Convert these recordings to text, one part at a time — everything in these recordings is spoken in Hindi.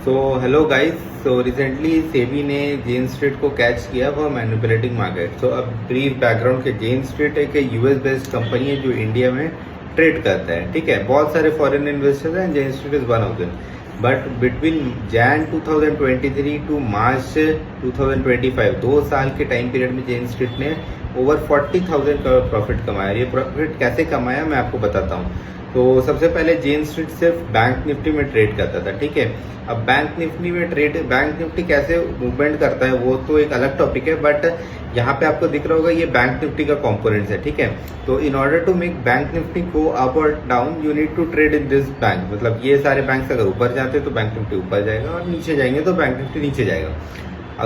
So hello guys. So recently SEBI ने जेन स्ट्रीट को कैच किया फॉर मैनिपुलेटिंग मार्केट। सो अब ब्रीफ बैकग्राउंड के जेन स्ट्रीट एक यूएस बेस्ड कंपनी है जो इंडिया में ट्रेड करता है। ठीक है, बहुत सारे फॉरेन इन्वेस्टर्स हैं, Jane Street is one of them. But between Jan 2023 to March 2025 2 साल के टाइम पीरियड में जेन स्ट्रीट ने ओवर 40,000 करोड़ प्रॉफिट कमाया। ये प्रॉफिट कैसे कमाया मैं आपको बताता हूँ। तो सबसे पहले जेन स्ट्रीट सिर्फ बैंक निफ्टी में ट्रेड करता था। ठीक है, अब बैंक निफ्टी कैसे मूवमेंट करता है वो तो एक अलग टॉपिक है, बट यहाँ पे आपको दिख रहा होगा ये बैंक निफ्टी का कंपोनेंट्स है। ठीक है, तो in order to make Bank Nifty go up और down you need to trade in this bank. मतलब ये सारे बैंक अगर ऊपर जाते तो बैंक निफ्टी ऊपर जाएगा और नीचे जाएंगे तो बैंक निफ्टी नीचे जाएगा।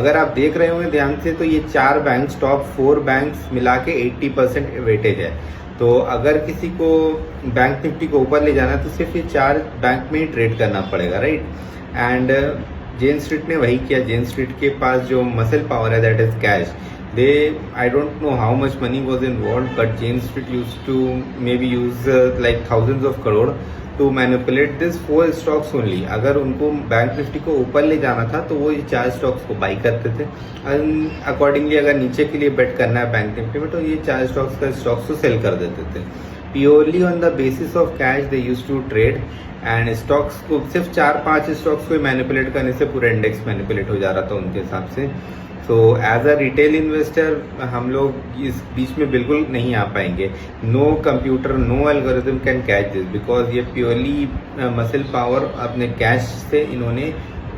अगर आप देख रहे होंगे ध्यान से तो ये 4 बैंक टॉप 4 बैंक्स मिला के 80% वेटेज है। तो अगर किसी को बैंक निफ्टी को ऊपर ले जाना है तो सिर्फ ये 4 बैंक में ही ट्रेड करना पड़ेगा, राइट। एंड जेन स्ट्रीट ने वही किया। जेन स्ट्रीट के पास जो मसल पावर है that is cash. I don't know how much money was involve, but Jane street use to may be use like thousands of crore to manipulate this 4 stocks only. अगर उनको बैंक निफ्टी को ऊपर ले जाना था तो वो ये 4 स्टॉक्स को बाई करते थे। अकॉर्डिंगली अगर नीचे के लिए बेट करना है बैंक निफ्टी में तो ये 4 स्टॉक्स को सेल कर देते थे। Purely on the basis of cash they use to trade. And stocks को सिर्फ 4-5 स्टॉक्स को मैनिपुलेट करने से पूरा इंडेक्स मैनिपुलेट हो जा रहा था उनके हिसाब से। So as a retail investor हम लोग इस बीच में बिल्कुल नहीं आ पाएंगे। No computer, no algorithm can catch this, because ये प्योरली मसल पावर अपने कैश से इन्होंने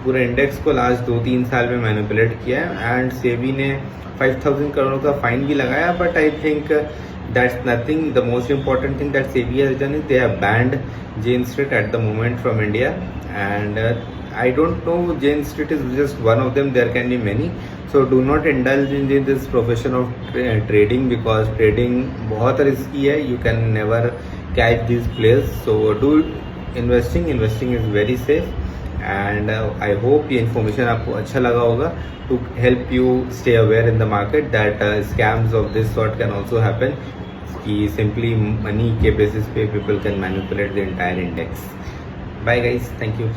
पूरे इंडेक्स को लास्ट 2-3 साल में मैनिपुलेट किया है। एंड सेबी ने 5,000 करोड़ का फाइन भी लगाया, but I think that's nothing. The most important thing that SEBI has done is they have banned Jane Street at the moment from India, and I don't know, Jane Street is just one of them. There can be many. So do not indulge in this profession of trading, because trading बहुत risky है. You can never catch these players. So do investing. Investing is very safe. And I hope ये information आपको अच्छा लगा होगा to help you stay aware in the market that scams of this sort can also happen, कि simply money के basis पे people can manipulate the entire index. Bye guys, thank you.